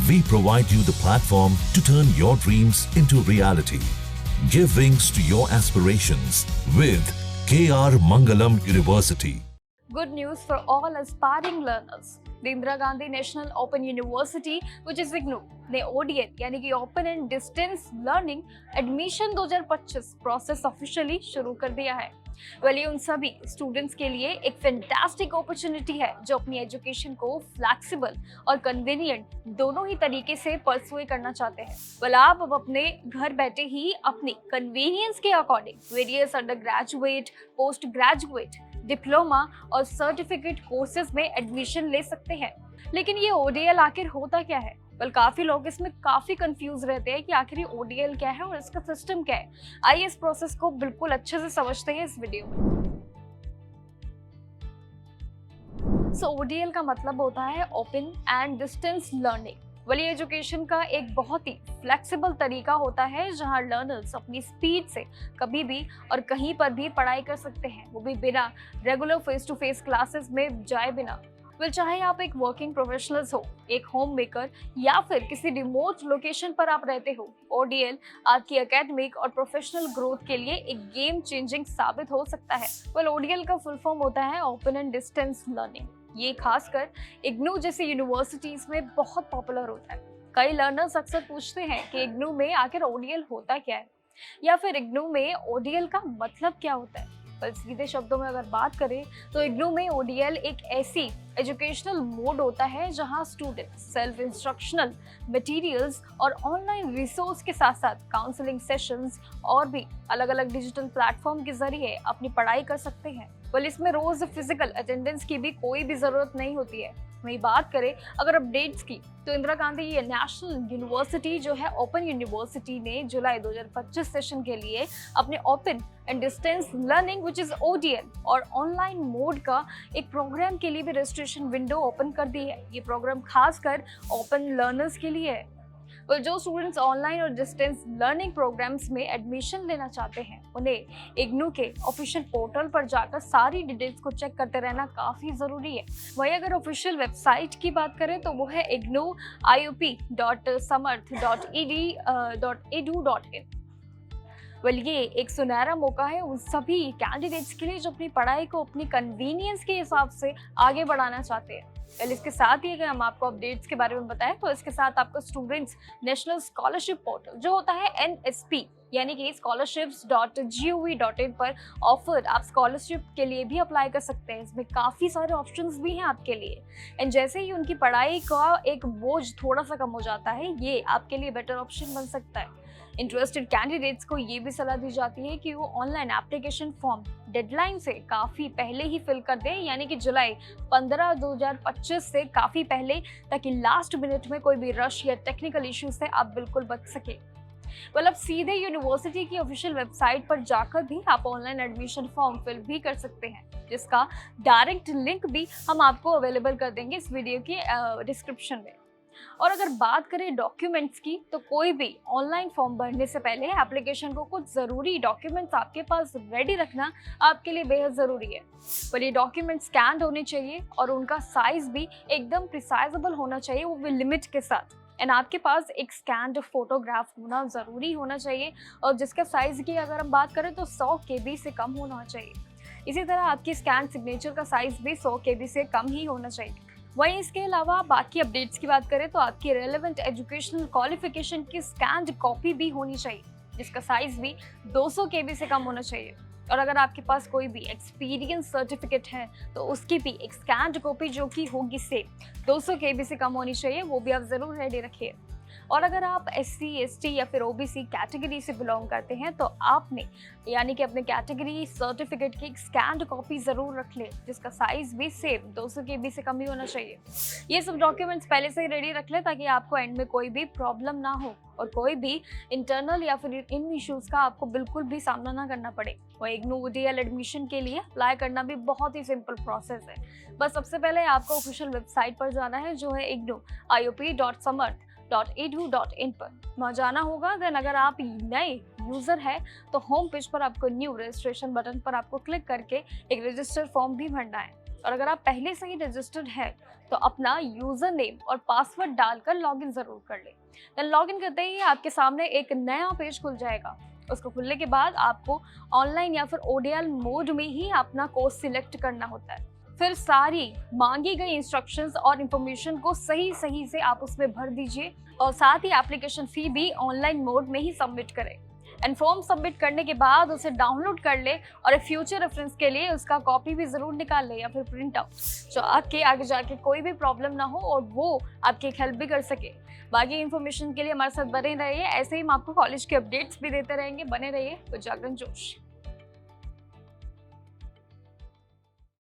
We provide you the platform to turn your dreams into reality. Give wings to your aspirations with KR Mangalam University. Good news for all aspiring learners. The Indira Gandhi National Open University, which is IGNOU, ने ODL यानी कि open and distance learning admission 2025 process officially शुरू कर दिया है। ये उन सभी स्टूडेंट्स के लिए एक फैंटास्टिक अपॉर्चुनिटी है जो अपनी एजुकेशन को फ्लेक्सिबल और कन्वीनियंट दोनों ही तरीके से परस्यू करना चाहते हैं। आप अब अपने घर बैठे ही अपनी कन्वीनियंस के according various under graduate, post graduate, diploma और सर्टिफिकेट कोर्सेज में एडमिशन ले सकते हैं। लेकिन ये ODL आखिर होता क्या है? काफी लोग इसमें काफी कंफ्यूज रहते हैं कि आखिर ये ODL क्या है और इसका सिस्टम क्या है। आइए इस प्रोसेस को बिल्कुल अच्छे से समझते हैं इस वीडियो में। ODL का मतलब होता है open and distance learning. Education का एक बहुत ही फ्लेक्सिबल तरीका होता है जहां लर्नर्स अपनी स्पीड से कभी भी और कहीं पर भी पढ़ाई कर सकते हैं, वो भी बिना regular face to face classes में जाए बिना। चाहे आप एक वर्किंग प्रोफेशनल्स हो, एक होम मेकर या फिर किसी रिमोट लोकेशन पर आप रहते हो, ODL आपकी एकेडमिक और प्रोफेशनल ग्रोथ के लिए एक गेम चेंजिंग साबित हो सकता है। ODL का फुल फॉर्म होता है ओपन एंड डिस्टेंस लर्निंग। ये खासकर IGNOU जैसी यूनिवर्सिटीज में बहुत पॉपुलर होता है। कई लर्नर्स अक्सर पूछते हैं कि IGNOU में आखिर ODL होता क्या है, या फिर IGNOU में ODL का मतलब क्या होता है। सीधे शब्दों में अगर बात करें तो IGNOU में ODL एक ऐसी एजुकेशनल मोड होता है जहां स्टूडेंट सेल्फ इंस्ट्रक्शनल मटेरियल्स और ऑनलाइन रिसोर्स के साथ साथ काउंसलिंग सेशंस और भी अलग अलग डिजिटल प्लेटफॉर्म के जरिए अपनी पढ़ाई कर सकते हैं। इसमें रोज फिजिकल अटेंडेंस की भी कोई भी जरूरत नहीं होती है। वही बात करें अगर अपडेट्स की तो इंदिरा गांधी नेशनल यूनिवर्सिटी जो है ओपन यूनिवर्सिटी ने जुलाई 2025 सेशन के लिए अपने open and distance learning which is ODL और ऑनलाइन मोड का एक प्रोग्राम के लिए भी रजिस्ट्रेशन विंडो ओपन कर दी है। ये प्रोग्राम खासकर ओपन लर्नर्स के लिए है। जो स्टूडेंट्स ऑनलाइन और डिस्टेंस लर्निंग प्रोग्राम्स में एडमिशन लेना चाहते हैं उन्हें IGNOU के ऑफिशियल पोर्टल पर जाकर सारी डिटेल्स को चेक करते रहना काफ़ी ज़रूरी है। वहीं अगर ऑफिशियल वेबसाइट की बात करें तो वो है ignou.iop.samarth.edu.in। ये एक सुनहरा मौका है उन सभी कैंडिडेट्स के लिए जो अपनी पढ़ाई को अपनी कन्वीनियंस के हिसाब से आगे बढ़ाना चाहते हैं। इसके साथ ही अगर हम आपको अपडेट्स के बारे में बताएं तो इसके साथ आपको स्टूडेंट्स नेशनल स्कॉलरशिप पोर्टल जो होता है NSP यानी कि scholarships.gov.in पर ऑफर आप स्कॉलरशिप के लिए भी अप्लाई कर सकते हैं। इसमें काफ़ी सारे ऑप्शंस भी हैं आपके लिए। एंड जैसे ही उनकी पढ़ाई का एक बोझ थोड़ा सा कम हो जाता है, ये आपके लिए बेटर ऑप्शन बन सकता है। इंटरेस्टेड कैंडिडेट्स को ये भी सलाह दी जाती है कि वो ऑनलाइन एप्लीकेशन फॉर्म डेडलाइन से काफ़ी पहले ही फिल कर दें, यानी कि जुलाई 15, 2025 से काफ़ी पहले, ताकि लास्ट मिनट में कोई भी रश या टेक्निकल इश्यू से आप बिल्कुल बच सके। अब सीधे यूनिवर्सिटी की ऑफिशियल वेबसाइट पर जाकर भी आप ऑनलाइन एडमिशन फॉर्म फिल भी कर सकते हैं, जिसका डायरेक्ट लिंक भी हम आपको अवेलेबल कर देंगे इस वीडियो के डिस्क्रिप्शन में। और अगर बात करें डॉक्यूमेंट्स की तो कोई भी ऑनलाइन फॉर्म भरने से पहले एप्लीकेशन को कुछ ज़रूरी डॉक्यूमेंट्स आपके पास रेडी रखना आपके लिए बेहद ज़रूरी है। पर ये डॉक्यूमेंट स्कैन होने चाहिए और उनका साइज भी एकदम प्रिसाइजेबल होना चाहिए, वो भी लिमिट के साथ। एंड आपके पास एक स्कैन्ड फोटोग्राफ होना ज़रूरी होना चाहिए और जिसका साइज़ की अगर हम बात करें तो 100 KB से कम होना चाहिए। इसी तरह आपकी स्कैन सिग्नेचर का साइज़ भी 100 KB से कम ही होना चाहिए। वहीं इसके अलावा बाकी अपडेट्स की बात करें तो आपकी रेलेवेंट एजुकेशनल क्वालिफिकेशन की स्कैन्ड कॉपी भी होनी चाहिए, जिसका साइज़ भी 200 KB से कम होना चाहिए। और अगर आपके पास कोई भी एक्सपीरियंस सर्टिफिकेट है तो उसकी भी एक स्कैन्ड कॉपी जो कि होगी सेम 200 KB से कम होनी चाहिए, वो भी आप ज़रूर रेडी रखिए। और अगर आप SC, ST या फिर OBC कैटेगरी से बिलोंग करते हैं तो आपने यानी कि अपने कैटेगरी सर्टिफिकेट की एक स्कैन्ड कॉपी ज़रूर रख लें, जिसका साइज़ भी सेम 200 KB से कम ही होना चाहिए। ये सब डॉक्यूमेंट्स पहले से ही रेडी रख लें ताकि आपको एंड में कोई भी प्रॉब्लम ना हो और कोई भी इंटरनल या फिर इन इश्यूज़ का आपको बिल्कुल भी सामना ना करना पड़े। और IGNOU ODL एडमिशन के लिए अप्लाई करना भी बहुत ही सिंपल प्रोसेस है। बस सबसे पहले आपको ऑफिशियल वेबसाइट पर जाना है जो है ignou.iop.samarth.edu.in पर वहाँ जाना होगा। देन अगर आप नए यूज़र है तो होम पेज पर आपको न्यू रजिस्ट्रेशन बटन पर आपको क्लिक करके एक रजिस्टर फॉर्म भी भरना है। और अगर आप पहले से ही रजिस्टर्ड है तो अपना यूजर नेम और पासवर्ड डालकर लॉगिन जरूर कर लें। देन लॉगिन करते ही आपके सामने एक नया पेज खुल जाएगा। उसको खुलने के बाद आपको ऑनलाइन या फिर ओडीएल मोड में ही अपना कोर्स सिलेक्ट करना होता है। फिर सारी मांगी गई इंस्ट्रक्शंस और इन्फॉर्मेशन को सही से आप उसमें भर दीजिए और साथ ही एप्लीकेशन फी भी ऑनलाइन मोड में ही सबमिट करें। एंड फॉर्म सबमिट करने के बाद उसे डाउनलोड कर ले और एक फ्यूचर रेफरेंस के लिए उसका कॉपी भी जरूर निकाल ले या फिर प्रिंट आउट, जो आपके आगे जाके कोई भी प्रॉब्लम ना हो और वो आपकी एक हेल्प भी कर सके। बाकी इन्फॉर्मेशन के लिए हमारे साथ बने रहिए, ऐसे ही हम आपको कॉलेज के अपडेट्स भी देते रहेंगे। बने रहिए तो जागरण जोश।